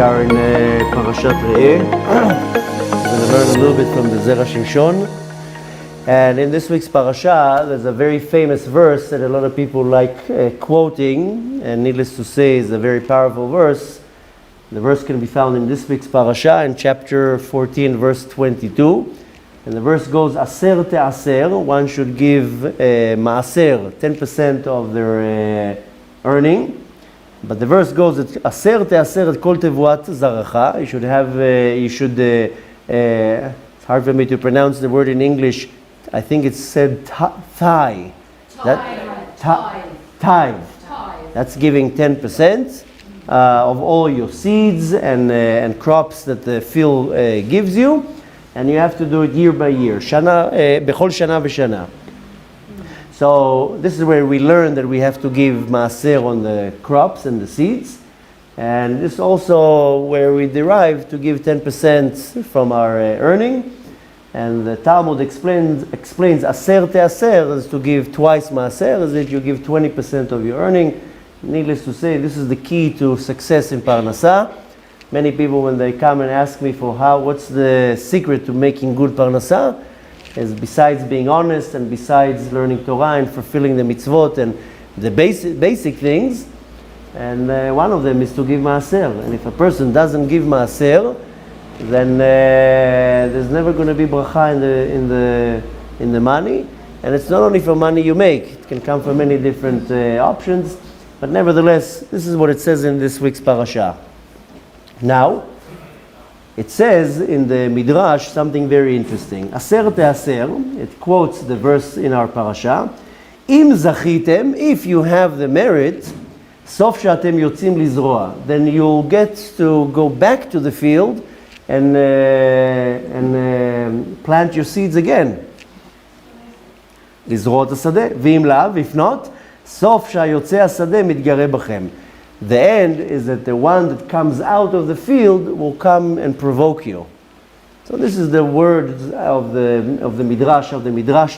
are in Parashat Re'eh. We're going to learn a little bit from the Zera Shimshon. And in this week's parasha, there's a very famous verse that a lot of people like quoting, and needless to say, is a very powerful verse. The verse can be found in this week's parasha in chapter 14, verse 22. And the verse goes, Aser te'aser, one should give maaser, 10% of their earning. But the verse goes, Aser te'aser et kol tevuat zaracha. It's hard for me to pronounce the word in English. I think it's said tithe. Tithe. That's giving 10% of all your seeds and crops that the field gives you. And you have to do it year by year. Bechol shana v'shana. So this is where we learn that we have to give maaser on the crops and the seeds. And this is also where we derive to give 10% from our earning. And the Talmud explains aser te'aser is to give twice maaser, is that you give 20% of your earning. Needless to say, this is the key to success in Parnasa. Many people, when they come and ask me for what's the secret to making good Parnasa, is besides being honest and besides learning Torah and fulfilling the mitzvot and the basic things, and one of them is to give maaser. And if a person doesn't give maaser, then there's never going to be bracha in the money. And it's not only for money you make; it can come from many different options. But nevertheless, this is what it says in this week's parasha. Now, it says in the Midrash something very interesting. Aser te'aser, it quotes the verse in our parasha. Im zachitem, if you have the merit, sof she'atem yotzim lizroa, then you'll get to go back to the field and plant your seeds again. Lizroa hasadeh, v'im lav, if not, sof she'yotze hasadeh mitgare bachem. The end is that the one that comes out of the field will come and provoke you. So this is the words of the Midrash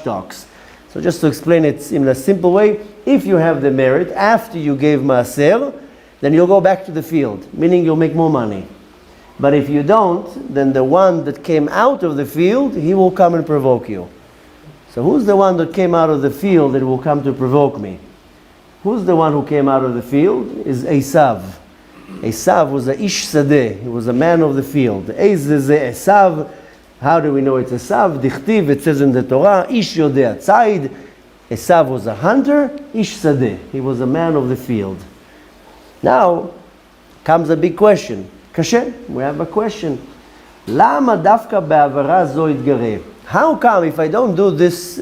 talks. So just to explain it in a simple way, if you have the merit after you gave maaser, then you'll go back to the field, meaning you'll make more money. But if you don't, then the one that came out of the field, he will come and provoke you. So who's the one that came out of the field that will come to provoke me? Who's the one who came out of the field? Is Esav. Esav was a ish sadeh. He was a man of the field. Esav. How do we know it's Esav? Dichtiv, it says in the Torah, ish yodeh tzayid. Esav was a hunter, ish sadeh. He was a man of the field. Now comes a big question. Kasher, we have a question. Lama dafka be'avara zo itgareh? How come if I don't do this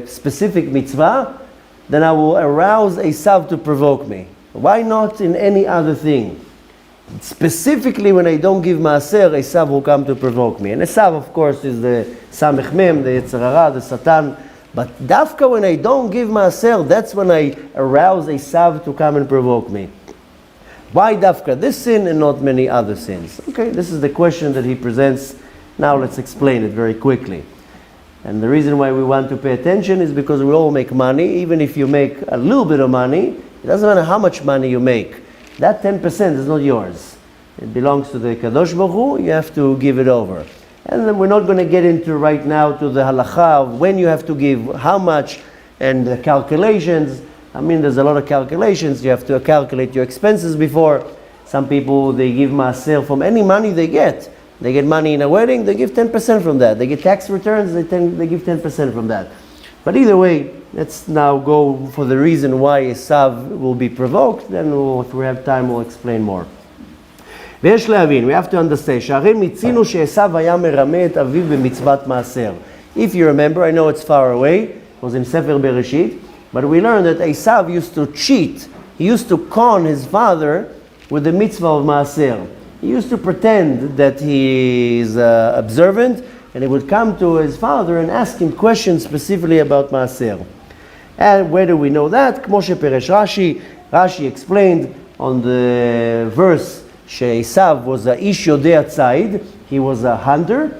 specific mitzvah, then I will arouse Esav to provoke me? Why not in any other thing? Specifically when I don't give maaser, Esav will come to provoke me. And Esav, of course, is the Samech Mem, the Yetzer Hara, the Satan. But dafka when I don't give maaser, that's when I arouse Esav to come and provoke me. Why dafka this sin and not many other sins? Okay, this is the question that he presents. Now let's explain it very quickly. And the reason why we want to pay attention is because we all make money. Even if you make a little bit of money, it doesn't matter how much money you make. That 10% is not yours. It belongs to the Kadosh Baruch Hu. You have to give it over. And then we're not going to get into right now to the halacha of when you have to give, how much, and the calculations. I mean, there's a lot of calculations. You have to calculate your expenses before. Some people, they give maaser from any money they get. They get money in a wedding, they give 10% from that. They get tax returns, they give 10% from that. But either way, let's now go for the reason why Esav will be provoked. Then if we have time, we'll explain more. We have to understand. If you remember, I know it's far away, it was in Sefer Bereshit, but we learned that Esav used to cheat. He used to con his father with the mitzvah of maaser. He used to pretend that he is observant, and he would come to his father and ask him questions specifically about maaser. And where do we know that? Rashi explained on the verse, Esav was a ish yodeh tzayid. He was a hunter,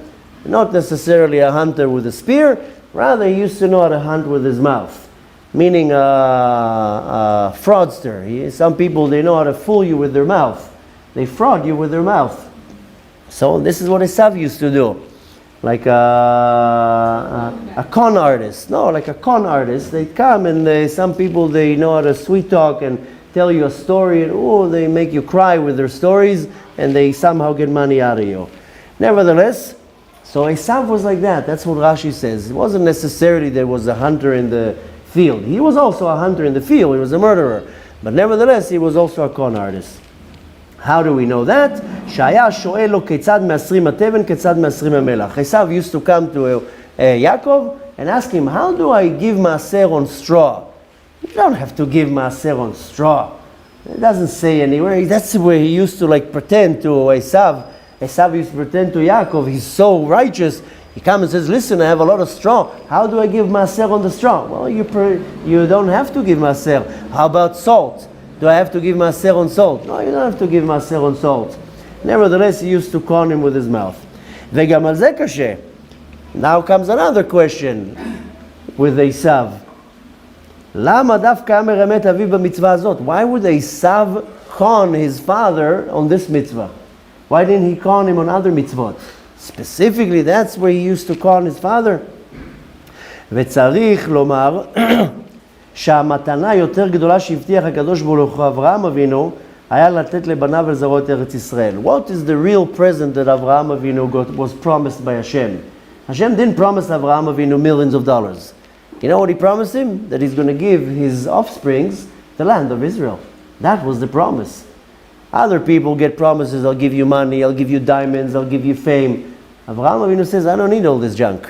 not necessarily a hunter with a spear. Rather, he used to know how to hunt with his mouth. meaning a fraudster. Some people, they know how to fool you with their mouth. they fraud you with their mouth. So this is what Esav used to do. Like a con artist. No, like a con artist. They come and some people, they know how to sweet talk and tell you a story, and they make you cry with their stories, and they somehow get money out of you. Nevertheless, so Esav was like that. That's what Rashi says. It wasn't necessarily there was a hunter in the field. He was also a hunter in the field. He was a murderer. But nevertheless, he was also a con artist. How do we know that? Shaya shoelo ketzad me'asrim hateven, ketzad me'asrim hamelach. Esav used to come to Yaakov and ask him, how do I give maaser on straw? You don't have to give maaser on straw. It doesn't say anywhere. That's where he used to pretend to Esav. Esav used to pretend to Yaakov, he's so righteous. He comes and says, listen, I have a lot of straw. How do I give maaser on the straw? Well, you don't have to give maaser. How about salt? Do I have to give maaser on salt? No, you don't have to give maaser on salt. Nevertheless, he used to con him with his mouth. Vegam al ze kashe. Now comes another question with Esav. Lama dafka amer emet aviv b'mitzvah azot? Why would Esav con his father on this mitzvah? Why didn't he con him on other mitzvot? Specifically, that's where he used to con his father. V'tzarich lomar שהמתנה יותר גדולה שהבטיח הקדוש ברוך הוא אברהם אבינו היה לתת לבניו ולזרעות ארץ ישראל. What is the real present that Avraham Avinu was promised by Hashem? Hashem didn't promise Avraham Avinu millions of dollars. You know what he promised him? That he's going to give his offsprings the land of Israel. That was the promise. Other people get promises, I'll give you money, I'll give you diamonds, I'll give you fame. Avraham Avinu says, I don't need all this junk.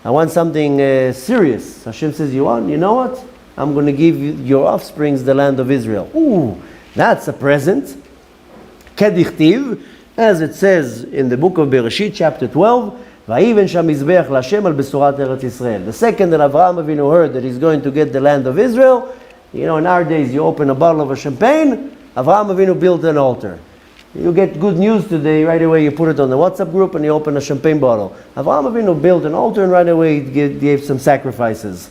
I want something serious. Hashem says, you want? You know what? I'm going to give you your offsprings the land of Israel. Ooh, that's a present. Kedichtiv, as it says in the book of Bereshit, chapter 12, Vayiven sham mizbeach l'Hashem al besorat Eretz Yisrael. The second that Avraham Avinu heard that he's going to get the land of Israel, in our days you open a bottle of a champagne, Avraham Avinu built an altar. You get good news today, right away you put it on the WhatsApp group and you open a champagne bottle. Avraham Avinu built an altar and right away he gave some sacrifices.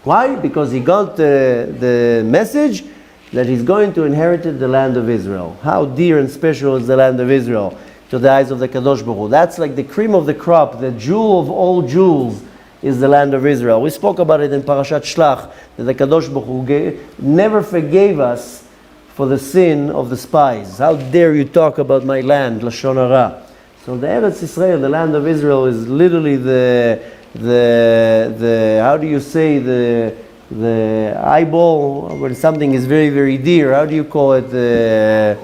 Why? Because he got the message that he's going to inherit the land of Israel. How dear and special is the land of Israel to the eyes of the Kadosh Baruch Hu. That's like the cream of the crop, the jewel of all jewels is the land of Israel. We spoke about it in Parashat Shlach, that the Kadosh Baruch Hu never forgave us for the sin of the spies. How dare you talk about my land, Lashon Hara. So the Eretz Yisrael, the land of Israel, is literally the how do you say, the eyeball, when something is very, very dear, how do you call it? The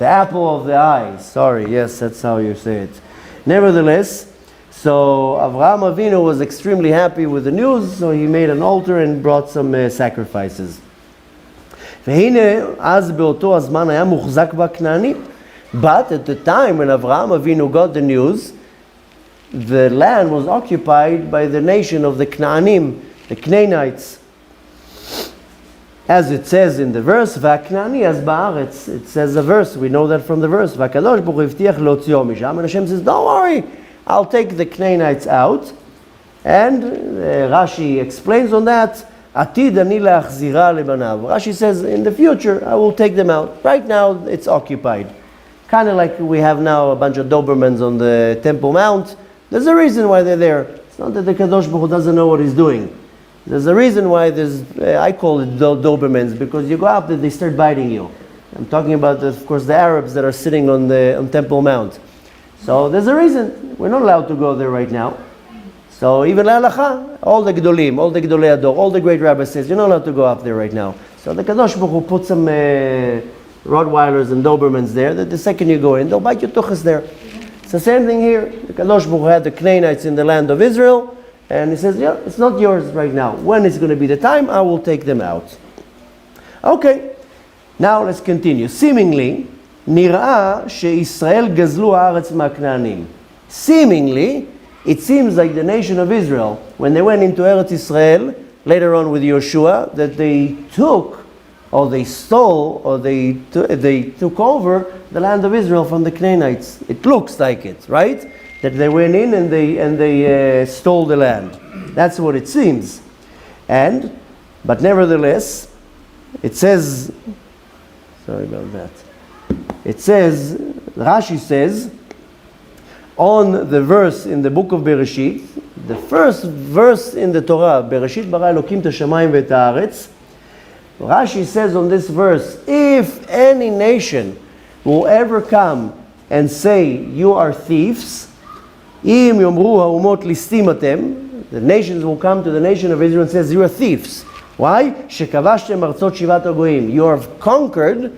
apple of the eye. Sorry, yes, that's how you say it. Nevertheless, so Avraham Avinu was extremely happy with the news, so he made an altar and brought some sacrifices. והנה, אז באותו הזמן היה מוחזק בכנענים. But at the time when Avraham Avinu got the news, the land was occupied by the nation of the Knaanim, the Canaanites. As it says in the verse, והכנעני אז בארץ, it says a verse, we know that from the verse, והקדוש ברוך הוא הבטיח להוציאו משם, and Hashem says, don't worry, I'll take the Canaanites out. And Rashi explains on that, עתיד אני להחזירה לבניו. Rashi says, in the future, I will take them out. Right now, it's occupied. Kind of like we have now a bunch of Dobermans on the Temple Mount. There's a reason why they're there. It's not that the Kadosh Baruch Hu doesn't know what he's doing. There's a reason why there's, I call it Dobermans, because you go up there, they start biting you. I'm talking about, of course, the Arabs that are sitting on Temple Mount. So there's a reason. We're not allowed to go there right now. So even La'alacha, all the Gdolim, all the Gdolei Ador, all the great rabbis says, you're not allowed to go up there right now. So the Kadosh Baruch Hu put some Rottweilers and Dobermans there, that the second you go in, they'll bite your tuchas there. It's the same thing here. The Kadosh Baruch Hu had the Canaanites in the land of Israel, and he says, yeah, it's not yours right now. When it's going to be the time, I will take them out. Okay, now let's continue. Seemingly, נראה שישראל גזלו הארץ מהכנענים. Seemingly, it seems like the nation of Israel, when they went into Eretz Israel, later on with Yoshua, that they took, or they stole, or they took over the land of Israel from the Canaanites. It looks like it, right? That they went in and they stole the land. That's what it seems. But nevertheless, it says, sorry about that. It says, Rashi says, on the verse in the book of Bereshit, the first verse in the Torah, Bereshit bara Elokim et hashamayim ve'et haaretz, Rashi says on this verse, if any nation will ever come and say, you are thieves, im yomru ha'umot listim atem, the nations will come to the nation of Israel and says, you are thieves. Why? Shekavashtem artzot shivat hagoyim. You have conquered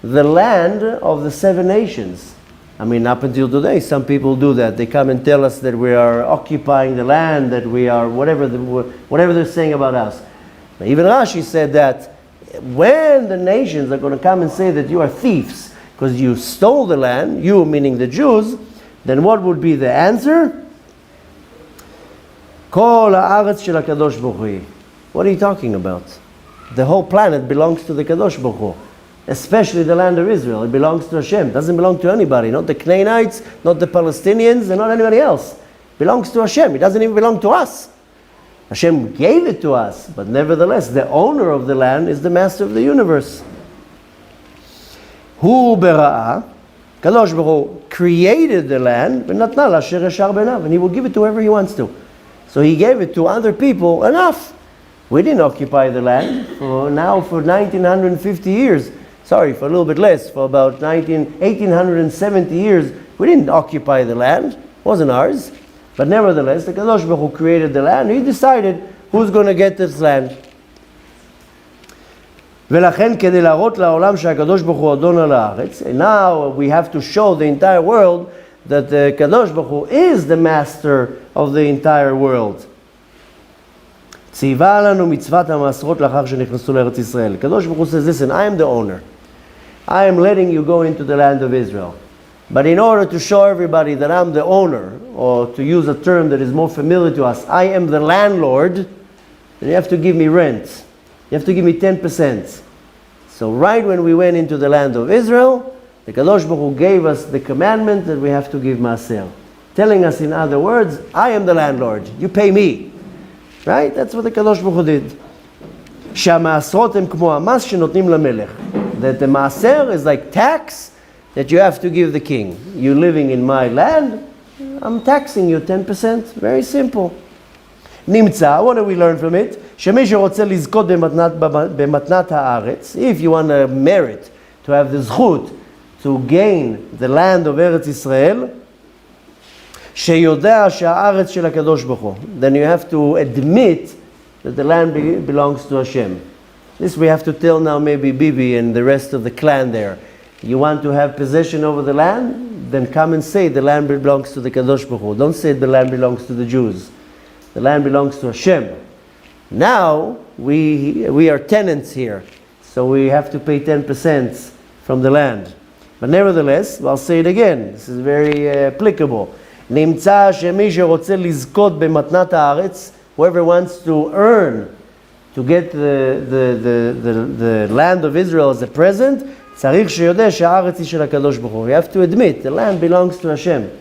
the land of the 7 nations. I mean, up until today, some people do that. They come and tell us that we are occupying the land, that we are whatever they're saying about us. Now, even Rashi said that when the nations are going to come and say that you are thieves because you stole the land, you meaning the Jews, then what would be the answer? Kol haaretz shel HaKadosh Baruch Hu. What are you talking about? The whole planet belongs to the Kadosh Baruch Hu. Especially the land of Israel. It belongs to Hashem. It doesn't belong to anybody. Not the Canaanites, not the Palestinians, and not anybody else. It belongs to Hashem. It doesn't even belong to us. Hashem gave it to us, but nevertheless, the owner of the land is the master of the universe. Hu bera'ah, Kadosh Baruch Hu created the land, v'natna l'asher yashar benav, and he will give it to whoever he wants to. So he gave it to other people enough. We didn't occupy the land for 1950 years. Sorry, for a little bit less, for about 1870 years, we didn't occupy the land. It wasn't ours. But nevertheless, the Kadosh Baruch Hu created the land. He decided who's going to get this land. ולכן כדי להראות לעולם שהקדוש ברוך הוא אדון על הארץ, and now we have to show the entire world that the Kadosh Baruch Hu is the master of the entire world. ציווה לנו מצוות המעשרות לאחר שנכנסו לארץ ישראל. הקדוש ברוך הוא says, listen, I am the owner. I am letting you go into the land of Israel. But in order to show everybody that I'm the owner, or to use a term that is more familiar to us, I am the landlord, then you have to give me rent. You have to give me 10%. So right when we went into the land of Israel, the Kadosh Baruch Hu gave us the commandment that we have to give maaser. Telling us in other words, I am the landlord, you pay me. Right? That's what the Kadosh Baruch Hu did. שהמעשרות הם כמו המס שנותנים למלך. That the maaser is like tax that you have to give the king. You're living in my land, I'm taxing you 10%. Very simple. נמצא, what do we learn from it? שמי שרוצה לזכות במתנת הארץ, if you want to merit, to have the זכות, to gain the land of ארץ ישראל, שיודע שהארץ של הקדוש ברוך הוא. Then you have to admit that the land belongs to Hashem. This we have to tell now maybe Bibi and the rest of the clan there. You want to have possession over the land? Then come and say the land belongs to the Kadosh Baruch Hu. Don't say the land belongs to the Jews. The land belongs to Hashem. Now we are tenants here, so we have to pay 10% from the land. But nevertheless, I'll say it again. This is very applicable. נמצא שמי שרוצה לזכות במתנת הארץ, whoever wants to earn, to get the land of Israel as a present, צריך שיודע שהארץ היא של הקדוש ברוך הוא. You have to admit, the land belongs to Hashem. It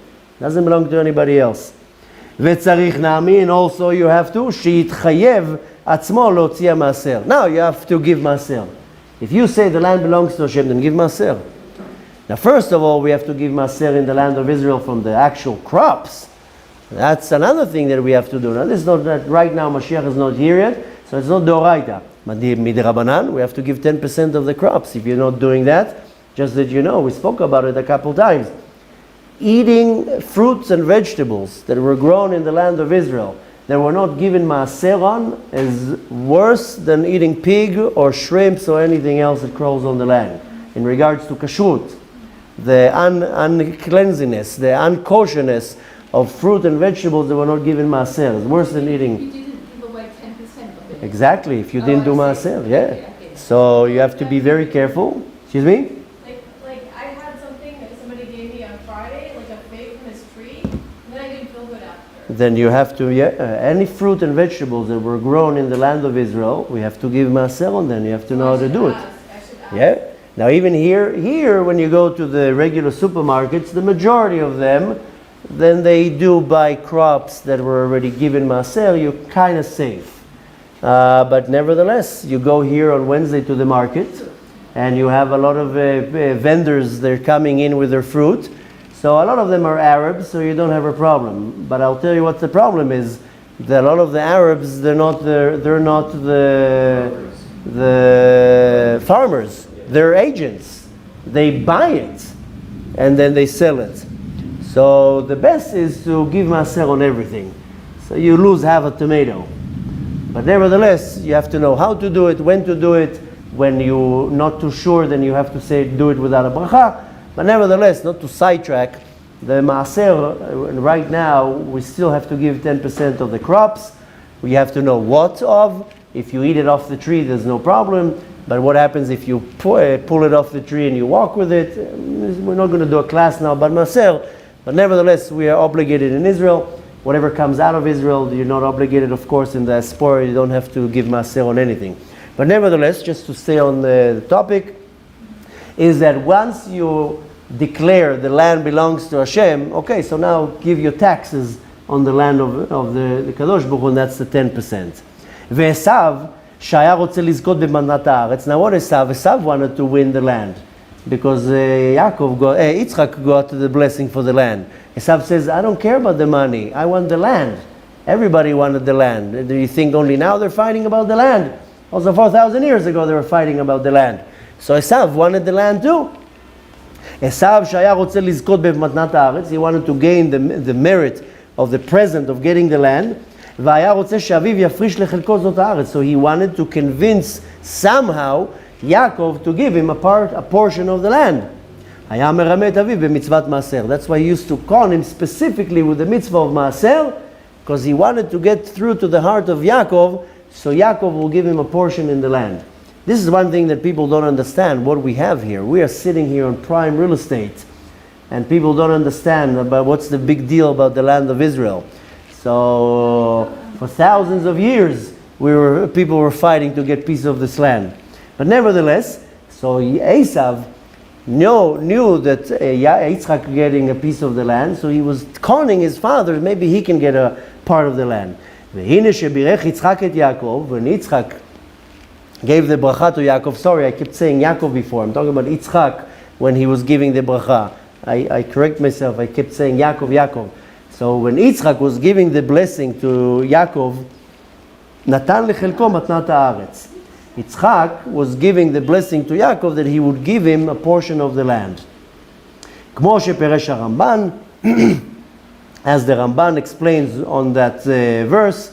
doesn't belong to anybody else. וצריך נאמין, also you have to, שיתחייב עצמו להוציא המעשר. Now you have to give מעשר. If you say the land belongs to Hashem, then give מעשר. Now first of all, we have to give מעשר in the land of Israel from the actual crops. That's another thing that we have to do. Now this is not that right now Mashiach is not here yet, so it's not Doraita. Midrabanan, we have to give 10% of the crops. If you're not doing that, just that you know, we spoke about it a couple times. Eating fruits and vegetables that were grown in the land of Israel that were not given maaser on is worse than eating pig or shrimps or anything else that crawls on the land. In regards to kashrut, the uncleanliness, the unkosherness of fruit and vegetables that were not given maaser is worse than eating. You didn't give away 10% of it. Exactly, if you didn't do maaser, yeah. Okay. So you have to be very careful. Excuse me? Like I had something that somebody gave me on Friday, like a fig from his tree, and then I didn't feel good after. Then you have to, any fruit and vegetables that were grown in the land of Israel, we have to give maaser on them. You have to know how to do it. I should ask. Yeah. Now even here when you go to the regular supermarkets, the majority of them, then they do buy crops that were already given maaser. You're kind of safe. But nevertheless, you go here on Wednesday to the market, and you have a lot of vendors, they're coming in with their fruit. So a lot of them are Arabs, so you don't have a problem. But I'll tell you what the problem is, that a lot of the Arabs, they're not the farmers, they're agents. They buy it, and then they sell it. So the best is to give maaser on everything. So you lose half a tomato. But nevertheless, you have to know how to do it, when to do it. When you're not too sure, then you have to say, do it without a bracha. But nevertheless, not to sidetrack, the maaser, right now, we still have to give 10% of the crops. We have to know what of. If you eat it off the tree, there's no problem. But what happens if you pull it off the tree and you walk with it? We're not going to do a class now about maaser. But nevertheless, we are obligated in Israel. Whatever comes out of Israel, you're not obligated, of course, in the diaspora. You don't have to give maaser on anything. But nevertheless, just to stay on the topic, is that once you declare the land belongs to Hashem, okay, so now give your taxes on the land of the Kadosh Baruch Hu, and that's the 10%. Ve'esav, shaya rotze lizkot b'matnat haaretz. Now what Esav? Esav wanted to win the land, because Yitzchak got the blessing for the land. Esav says, I don't care about the money, I want the land. Everybody wanted the land. Do you think only now they're fighting about the land? Also 4,000 years ago they were fighting about the land. So Esav wanted the land too. Esav shaya rotze lizkot b'matnat haaretz. He wanted to gain the merit of the present of getting the land. והיה רוצה שאביו יפריש לחלקו זאת הארץ. So he wanted to convince somehow Yaakov to give him a portion of the land. היה מרמה את אביו במצוות מעשר. That's why he used to con him specifically with the mitzvah of מעשר, because he wanted to get through to the heart of Yaakov, so Yaakov will give him a portion in the land. This is one thing that people don't understand, what we have here. We are sitting here on prime real estate, and people don't understand about what's the big deal about the land of Israel. So for thousands of years, people were fighting to get piece of this land. But nevertheless, so Esav knew that Yitzchak getting a piece of the land, so he was conning his father, maybe he can get a part of the land. והנה שבירך יצחק את יעקב, when Yitzchak gave the bracha to Yaakov, sorry, I kept saying Yaakov before, I'm talking about Yitzchak when he was giving the bracha. I correct myself, I kept saying Yaakov. So when Yitzchak was giving the blessing to Yaakov, נתן לחלקו מתנת הארץ. Yitzchak was giving the blessing to Yaakov that he would give him a portion of the land. כמו שפרש הרמב"ן, as the Ramban explains on that verse,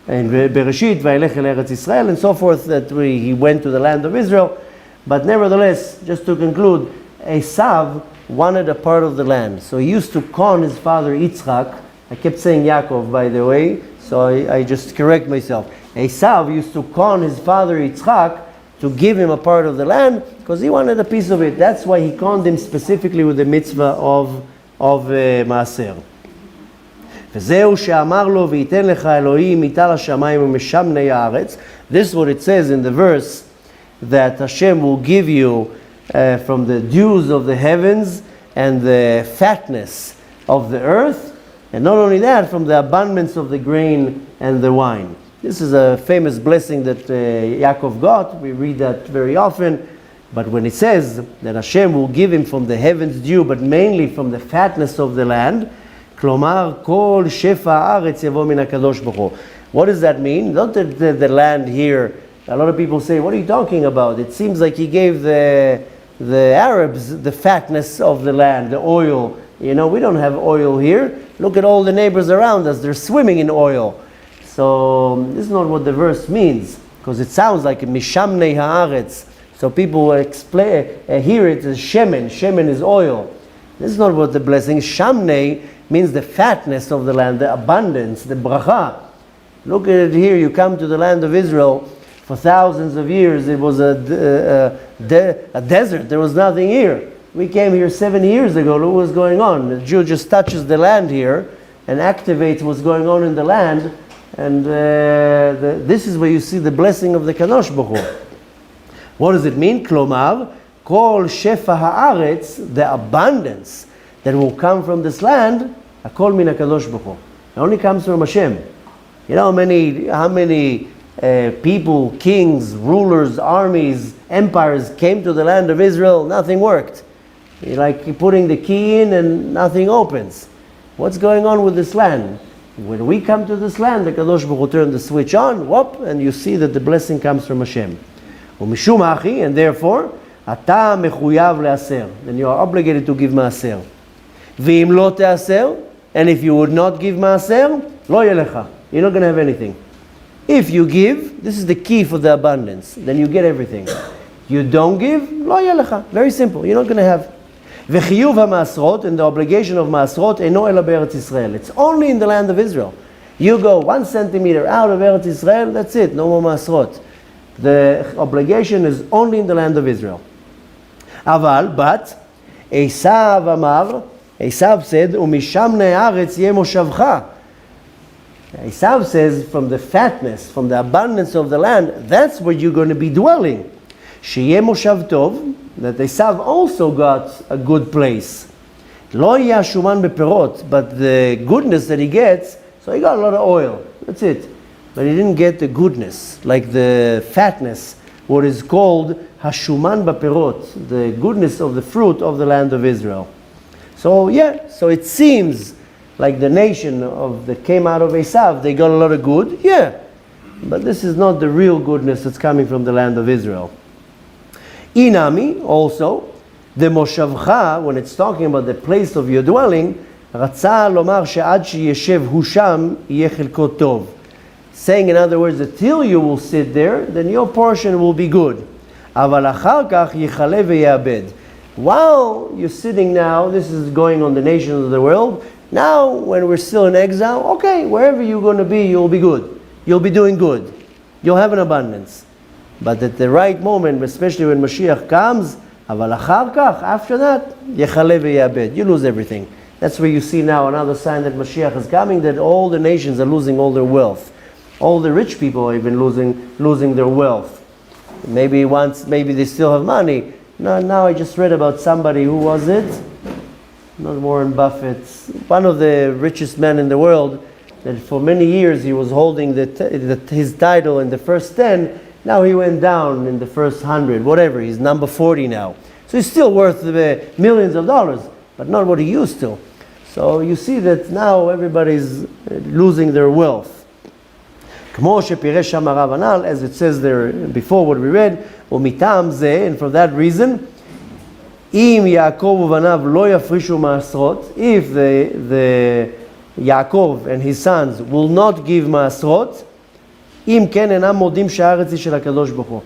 in Bereshit, וילך אל ארץ ישראל, and so forth, that he went to the land of Israel. But nevertheless, just to conclude, Esav wanted a part of the land. So he used to con his father Yitzchak. I kept saying Yaakov, by the way, so I just correct myself. Esav used to con his father Yitzchak to give him a part of the land because he wanted a piece of it. That's why he conned him specifically with the mitzvah of maaser. וזהו שאמר לו ויתן לך אלוהים מטל השמיים ומשמני הארץ. This is what it says in the verse, that Hashem will give you from the dews of the heavens and the fatness of the earth, and not only that, from the abundance of the grain and the wine. This is a famous blessing that Yaakov got. We read that very often. But when it says that Hashem will give him from the heavens dew, but mainly from the fatness of the land, כלומר, כל שפע הארץ יבוא מן הקדוש ברוך הוא. What does that mean? Not that the land here, a lot of people say, what are you talking about? It seems like he gave the Arabs the fatness of the land, the oil. You know, we don't have oil here. Look at all the neighbors around us, they're swimming in oil. So this is not what the verse means, because it sounds like mishamnei haaretz. So people hear it as shemen. Shemen is oil. This is not what the blessing is. Shamnei means the fatness of the land, the abundance, the bracha. Look at it here. You come to the land of Israel. For thousands of years, it was a desert. There was nothing here. We came here 70 years ago. Look what's going on. The Jew just touches the land here and activates what's going on in the land. And this is where you see the blessing of the Kadosh Baruch Hu. What does it mean? Klomar, kol shefa haaretz, the abundance that will come from this land, akol min HaKadosh Baruch Hu. It only comes from Hashem. You know how many people, kings, rulers, armies, empires came to the land of Israel, nothing worked. Like putting the key in and nothing opens. What's going on with this land? When we come to this land, the Kadosh Baruch Hu turns the switch on, whoop, and you see that the blessing comes from Hashem. ומשום אחי, and therefore, אתה מחויב לעשר. Then you are obligated to give מעשר. ואם לא תעשר, and if you would not give מעשר, לא יהיה לך. You're not going to have anything. If you give, this is the key for the abundance. Then you get everything. You don't give, לא יהיה לך. Very simple. You're not going to have. וחיוב המעשרות, and the obligation of מעשרות, אינו אלא בארץ ישראל. It's only in the land of Israel. You go 1 centimeter out of Eretz Israel, that's it. No more מעשרות. The obligation is only in the land of Israel. But, Esav Amar, Esav said, Umisham ne'aretz yeh moshavcha. Esav says, from the fatness, from the abundance of the land, that's where you're going to be dwelling. Sheyeh moshav tov, that Esav also got a good place. Lo yeh shuman beperot, but the goodness that he gets, so he got a lot of oil. That's it. But he didn't get the goodness, like the fatness, what is called hashuman baperot, the goodness of the fruit of the land of Israel. So so it seems like the nation that came out of Esav, they got a lot of good, but this is not the real goodness that's coming from the land of Israel. Inami, also, the moshavcha, when it's talking about the place of your dwelling, רצה לומר שעד שישב הוא שם יהיה חלקו טוב. Saying, in other words, that till you will sit there, then your portion will be good. אבל אחר כך יחלה ויאבד. While you're sitting now, this is going on the nations of the world. Now, when we're still in exile, okay, wherever you're going to be, you'll be good. You'll be doing good. You'll have an abundance. But at the right moment, especially when Mashiach comes, אבל אחר כך, after that, יחלה ויאבד. You lose everything. That's where you see now another sign that Mashiach is coming, that all the nations are losing all their wealth. All the rich people are even losing their wealth. Maybe they still have money. Now I just read about somebody, who was it? Not Warren Buffett. One of the richest men in the world, that for many years he was holding his title in the first 10. Now he went down in the first 100, whatever. He's number 40 now. So he's still worth millions of dollars, but not what he used to. So you see that now everybody's losing their wealth. כמו שפירש שם הרב הנ"ל, as it says there before what we read, ומטעם זה, and for that reason, אם יעקב ובניו לא יפרישו מעשרות, if the Yaakov and his sons will not give מעשרות, אם כן אינם מודים שהארץ היא של הקדוש ברוך הוא.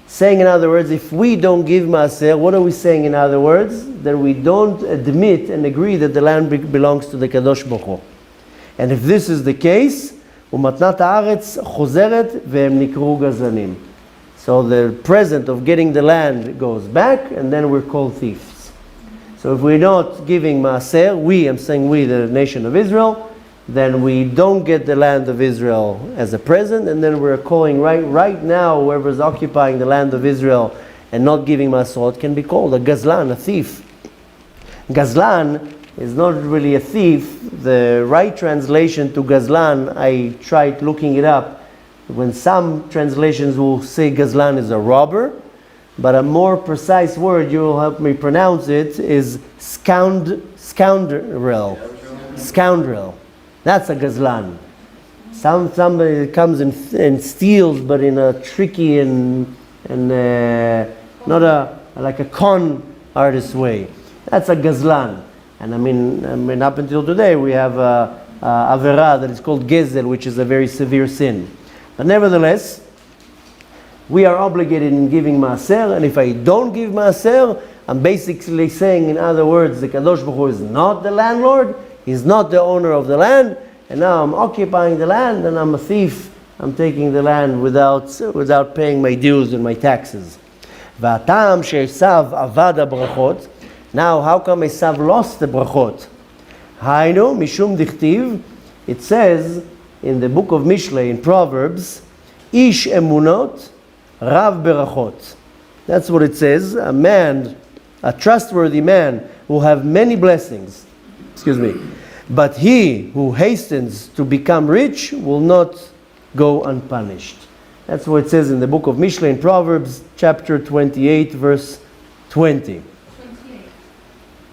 Saying, in other words, if we don't give maaser, what are we saying in other words? That we don't admit and agree that the land belongs to the Kadosh Baruch Hu. And if this is the case, ומתנת הארץ חוזרת והם נקראו גזלנים. So the present of getting the land goes back, and then we're called thieves. So if we're not giving maaser, I'm saying we, the nation of Israel, then we don't get the land of Israel as a present, and then we're calling right now whoever's occupying the land of Israel and not giving maaserot can be called a gazlan, a thief. Gazlan is not really a thief. The right translation to gazlan, I tried looking it up. When some translations will say gazlan is a robber, but a more precise word, you will help me pronounce it, is scoundrel. Scoundrel. That's a gazlan. Somebody that comes and steals, but in a tricky and not like a con artist way. That's a gazlan. And I mean, up until today, we have a avera that is called gezel, which is a very severe sin. But nevertheless, we are obligated in giving maaser, and if I don't give maaser, I'm basically saying, in other words, the Kadosh Baruch Hu is not the landlord, he's not the owner of the land, and now I'm occupying the land, and I'm a thief. I'm taking the land without paying my dues and my taxes. והטעם שעשיו עבד הברכות, now how come Esav lost the brachot? היינו, משום דכתיב, it says in the book of Mishlei, in Proverbs, איש אמונות, רב ברכות. That's what it says. A man, a trustworthy man, will have many blessings. But he who hastens to become rich will not go unpunished. That's what it says in the book of Mishlei in Proverbs, chapter 28, verse 20. 28.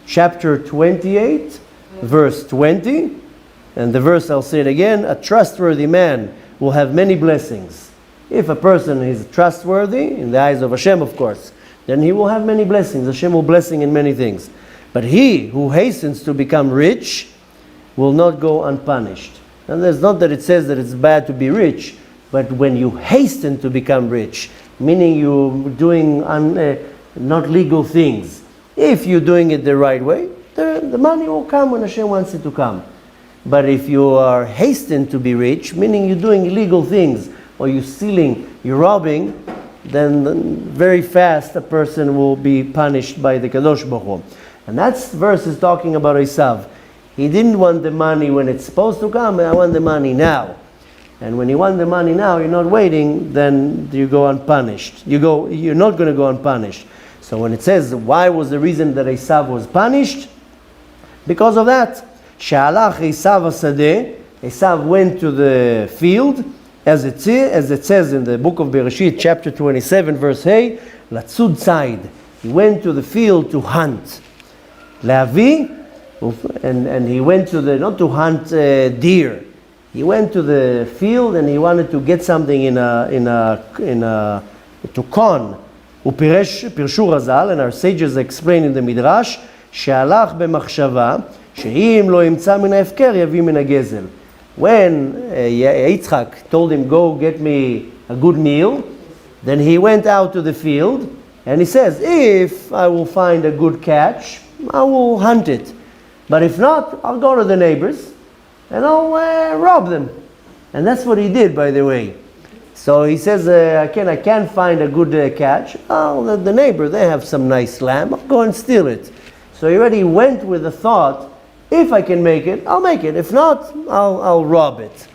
Chapter 28, verse 20. And the verse, I'll say it again, a trustworthy man will have many blessings. If a person is trustworthy, in the eyes of Hashem, of course, then he will have many blessings. Hashem will bless him in many things. But he who hastens to become rich will not go unpunished. And there's not that it says that it's bad to be rich, but when you hasten to become rich, meaning you're doing not legal things, if you're doing it the right way, the money will come when Hashem wants it to come. But if you are hastened to be rich, meaning you're doing illegal things, or you're stealing, you're robbing, then very fast a person will be punished by the Kadosh Baruch Hu. And that verse is talking about Esav. He didn't want the money when it's supposed to come, I want the money now. And when you want the money now, you're not waiting, then you go unpunished. You're not going to go unpunished. So when it says, why was the reason that Esav was punished? Because of that. She'alach Esav hasadeh, Esav went to the field, as it says in the book of Bereshit, chapter 27, verse Hey, Latzud Tzayid. He went to the field to hunt. Le'avi, and he went to not to hunt deer. He went to the field and he wanted to get something to con. Upirshu Razal, and our sages explain in the Midrash, she'alach b'machshava, she'im lo imtza min ha'efker yavi min ha'gezel. When Yitzchak told him, go get me a good meal, then he went out to the field and he says, if I will find a good catch, I will hunt it. But if not, I'll go to the neighbors and I'll rob them. And that's what he did, by the way. So he says, I can't find a good catch. Oh, the neighbor, they have some nice lamb. I'll go and steal it. So he already went with the thought, if I can make it, I'll make it. If not, I'll rob it.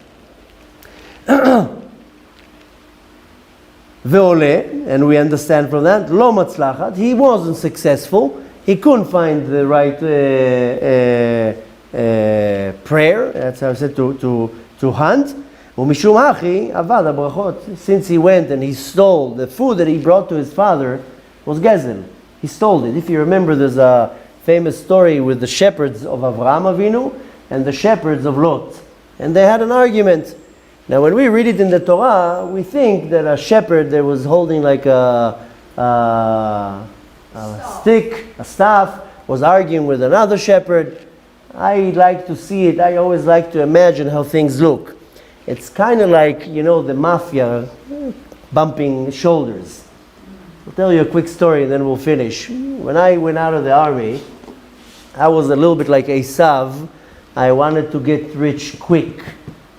Ve'oleh, and we understand from that, lo matzlachat, he wasn't successful. He couldn't find the right prayer, that's how I said, to hunt. Umishum hachi avad habrachot. Since he went and he stole the food that he brought to his father, was gezel. He stole it. If you remember, there's a famous story with the shepherds of Avraham Avinu and the shepherds of Lot. And they had an argument. Now when we read it in the Torah, we think that a shepherd that was holding like a stick, a staff, was arguing with another shepherd. I like to see it, I always like to imagine how things look. It's kind of like, the mafia bumping shoulders. I'll tell you a quick story and then we'll finish. When I went out of the army, I was a little bit like Esav. I wanted to get rich quick.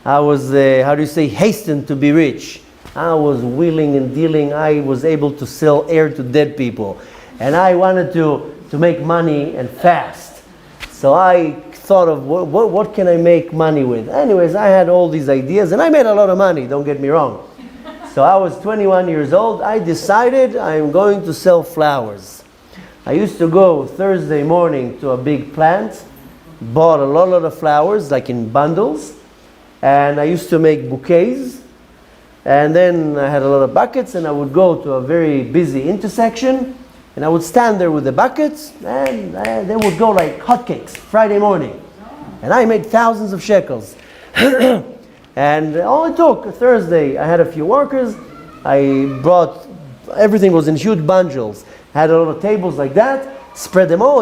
I was, hastened to be rich. I was wheeling and dealing. I was able to sell air to dead people. And I wanted to make money and fast. So I thought of what can I make money with? Anyways, I had all these ideas and I made a lot of money, don't get me wrong. So I was 21 years old. I decided I'm going to sell flowers. I used to go Thursday morning to a big plant, bought a lot of flowers, like in bundles, and I used to make bouquets. And then I had a lot of buckets and I would go to a very busy intersection and I would stand there with the buckets and they would go like hotcakes Friday morning. And I made thousands of shekels. And all it took, Thursday, I had a few workers. I brought, everything was in huge bundles. I had a lot of tables like that, spread them all,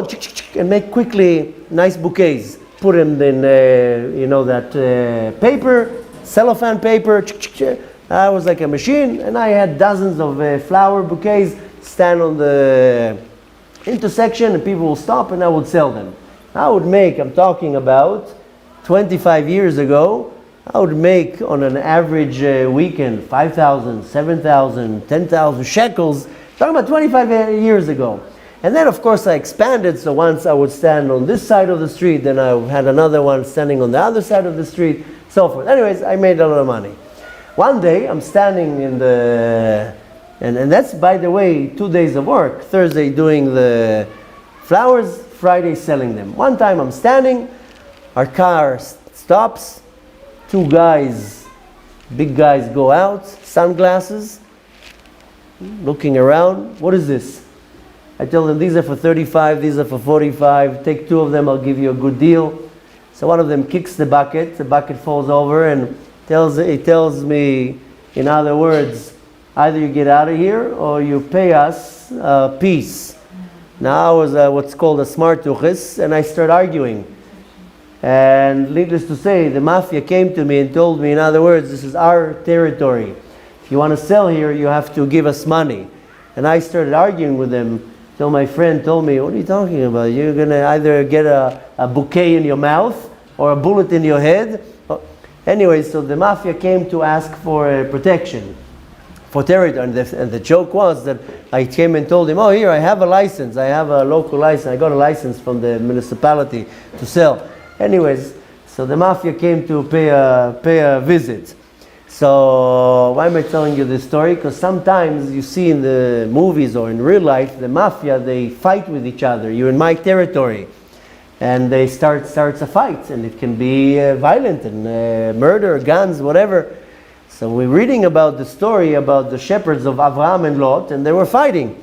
and make quickly nice bouquets. Put them in, that paper, cellophane paper. I was like a machine, and I had dozens of flower bouquets stand on the intersection, and people will stop, and I would sell them. I would make, I'm talking about 25 years ago, I would make on an average weekend 5,000, 7,000, 10,000 shekels. Talking about 25 years ago. And then of course I expanded, so once I would stand on this side of the street, then I had another one standing on the other side of the street, so forth. Anyways, I made a lot of money. One day I'm standing in the, and that's, by the way, 2 days of work. Thursday doing the flowers, Friday selling them. One time I'm standing, our car stops, two guys, big guys go out, sunglasses, looking around. What is this? I tell them, these are for 35, these are for 45. Take 2 of them, I'll give you a good deal. So one of them kicks the bucket falls over, and he tells me, in other words, either you get out of here or you pay us a piece. Now I was what's called a smart tuchis, and I start arguing. And needless to say, the mafia came to me and told me, in other words, this is our territory. If you want to sell here, you have to give us money. And I started arguing with them till my friend told me, what are you talking about? You're going to either get a bouquet in your mouth or a bullet in your head. Anyway, so the mafia came to ask for protection, for territory. And the joke was that I came and told him, oh, here, I have a license. I have a local license. I got a license from the municipality to sell. Anyways, so the mafia came to pay a visit. So why am I telling you this story? Because sometimes you see in the movies or in real life, the mafia, they fight with each other. You're in my territory. And they starts a fight, and it can be violent and murder, guns, whatever. So we're reading about the story about the shepherds of Avraham and Lot, and they were fighting.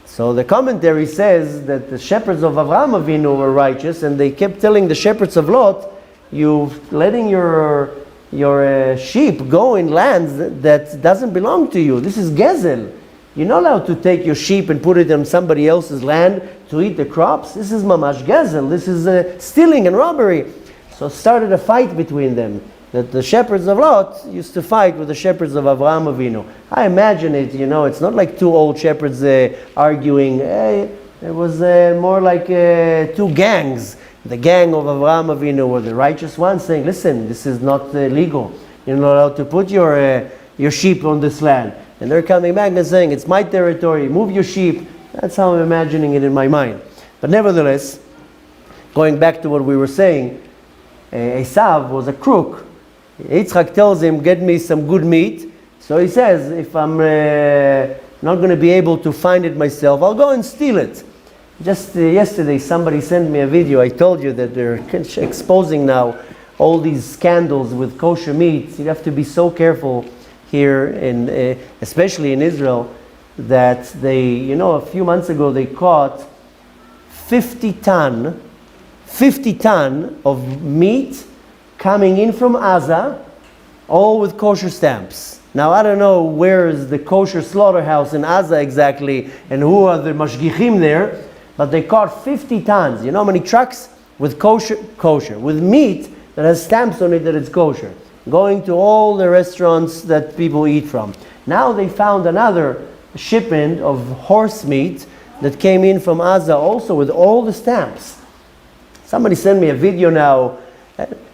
So the commentary says that the shepherds of Avraham Avinu were righteous, and they kept telling the shepherds of Lot, you letting your sheep go in lands that doesn't belong to you. This is gezel. You're not allowed to take your sheep and put it on somebody else's land to eat the crops. This is mamash gezel. This is stealing and robbery. So started a fight between them. That the shepherds of Lot used to fight with the shepherds of Avraham Avinu. I imagine it, it's not like 2 old shepherds arguing. It was more like 2 gangs. The gang of Avraham Avinu were the righteous ones saying, listen, this is not legal. You're not allowed to put your sheep on this land. And they're coming back and saying, it's my territory, move your sheep. That's how I'm imagining it in my mind. But nevertheless, going back to what we were saying, Esav was a crook. Yitzchak tells him, get me some good meat. So he says, if I'm not going to be able to find it myself, I'll go and steal it. Just yesterday, somebody sent me a video. I told you that they're exposing now all these scandals with kosher meats. You have to be so careful here, especially in Israel, that they, a few months ago, they caught 50 ton of meat coming in from Gaza, all with kosher stamps. Now, I don't know where is the kosher slaughterhouse in Gaza exactly, and who are the mashgichim there, but they caught 50 tons. You know how many trucks with kosher, with meat that has stamps on it that it's kosher, going to all the restaurants that people eat from. Now they found another shipment of horse meat that came in from Gaza also with all the stamps. Somebody sent me a video now.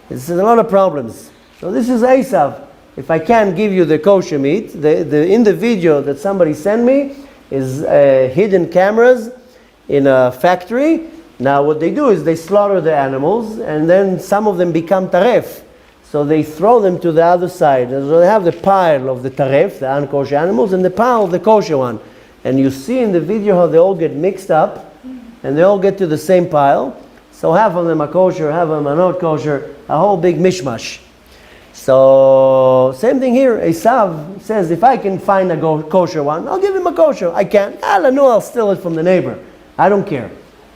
This is a lot of problems. So this is Esav. If I can't give you the kosher meat, in the video that somebody sent me is hidden cameras in a factory. Now what they do is they slaughter the animals, and then some of them become taref. So they throw them to the other side. And so they have the pile of the taref, the unkosher animals, and the pile of the kosher one. And you see in the video how they all get mixed up, and they all get to the same pile. So half of them are kosher, half of them are not kosher, a whole big mishmash. So same thing here. Esav says, if I can find a kosher one, I'll give him a kosher. I can't. I'll steal it from the neighbor. I don't care.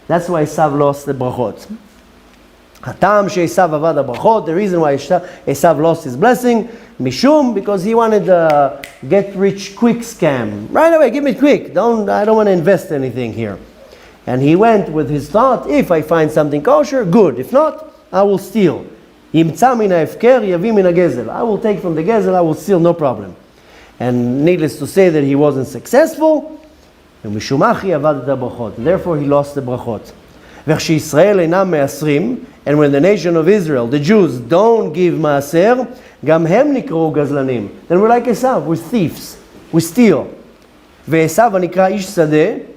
That's why Esav lost the brachot. Hatam she'Esav avad brachot. The reason why Esav lost his blessing, mishum, because he wanted a get-rich-quick scam. Right away, give me quick. I don't want to invest anything here. And he went with his thought, if I find something kosher, good. If not, I will steal. Yimtza min ha'efker, yavi min ha'gezel. I will take from the gezel, I will steal, no problem. And needless to say that he wasn't successful. And mishumachi avad et brachot. Therefore, he lost the brachot. V'ch'Yisrael einam me'asrim. And when the nation of Israel, the Jews, don't give maaser, gam hem nikru gazlanim. Then we're like Esav, we're thieves. We steal. Ve'esav anikra ish sadeh.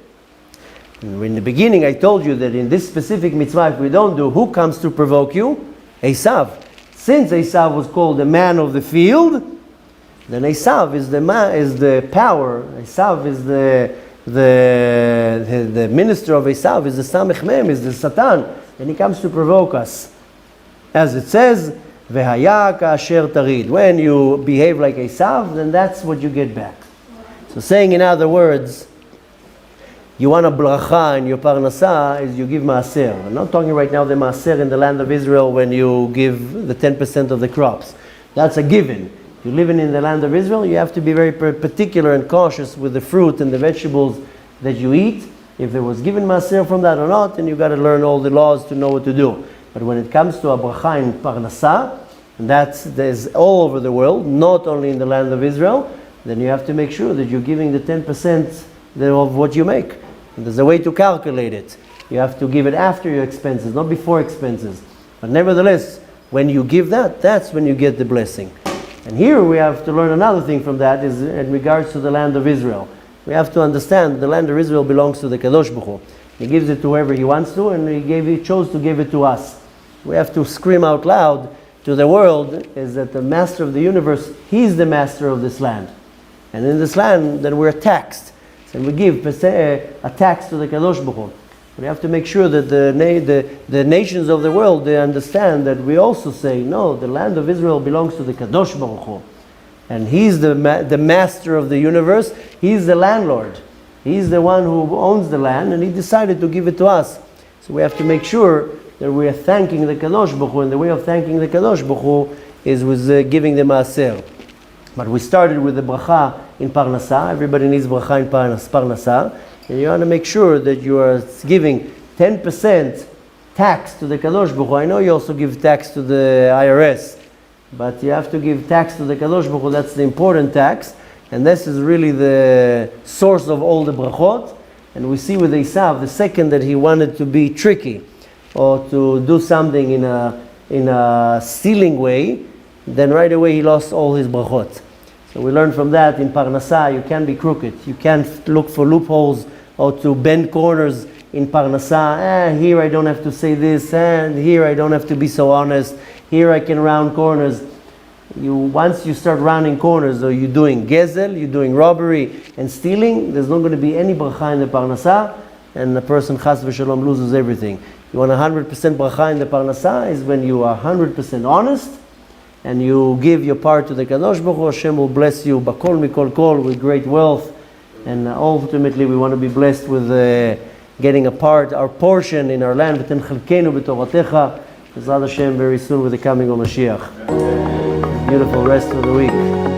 In the beginning, I told you that in this specific mitzvah, if we don't do, who comes to provoke you? Esav. Since Esav was called the man of the field, then Esav is the power. Esav is the minister of Esav, is the Samech Mem, is the Satan, and he comes to provoke us. As it says, V'haya ka'asher tarid. When you behave like Esav, then that's what you get back. So saying in other words, you want a bracha in your Parnasa is you give maaser. I'm not talking right now the maaser in the land of Israel when you give the 10% of the crops. That's a given. If you're living in the land of Israel, you have to be very particular and cautious with the fruit and the vegetables that you eat. If there was given maaser from that or not, then you've got to learn all the laws to know what to do. But when it comes to a bracha in Parnasa, and there's all over the world, not only in the land of Israel, then you have to make sure that you're giving the 10% of what you make. And there's a way to calculate it. You have to give it after your expenses, not before expenses. But nevertheless, when you give that, that's when you get the blessing. And here we have to learn another thing from that is in regards to the land of Israel. We have to understand the land of Israel belongs to the Kadosh Baruch Hu. He gives it to whoever he wants to, and he chose to give it to us. We have to scream out loud to the world is that the master of the universe, he's the master of this land. And in this land, then we're taxed. And we give a tax to the Kadosh Baruch Hu. We have to make sure that the nations of the world, they understand that we also say, no, the land of Israel belongs to the Kadosh Baruch Hu. And he's the master of the universe. He's the landlord. He's the one who owns the land, and he decided to give it to us. So we have to make sure that we are thanking the Kadosh Baruch Hu, and the way of thanking the Kadosh Baruch Hu is with giving the maaser. But we started with the bracha in Parnasa. Everybody needs bracha in Parnasa. And you want to make sure that you are giving 10% tax to the Kadosh Baruch Hu. I know you also give tax to the IRS, but you have to give tax to the Kadosh Baruch Hu. That's the important tax. And this is really the source of all the brachot. And we see with Esav, the second that he wanted to be tricky or to do something in a stealing way, then right away he lost all his brachot. So we learn from that in Parnasa, you can't be crooked. You can't look for loopholes or to bend corners in Parnasa. Here I don't have to say this, and here I don't have to be so honest. Here I can round corners. Once you start rounding corners, or you're doing gezel, you're doing robbery and stealing, there's not going to be any bracha in the Parnasa, and the person chas v'shalom loses everything. You want 100% bracha in the Parnasa is when you are 100% honest, and you give your part to the Kadosh Baruch Hu. Hashem will bless you bakol mikol kol with great wealth, and ultimately we want to be blessed with getting our portion in our land. V'ten chelkenu b'toratecha. B'ezrat Hashem very soon with the coming of Mashiach. Beautiful rest of the week.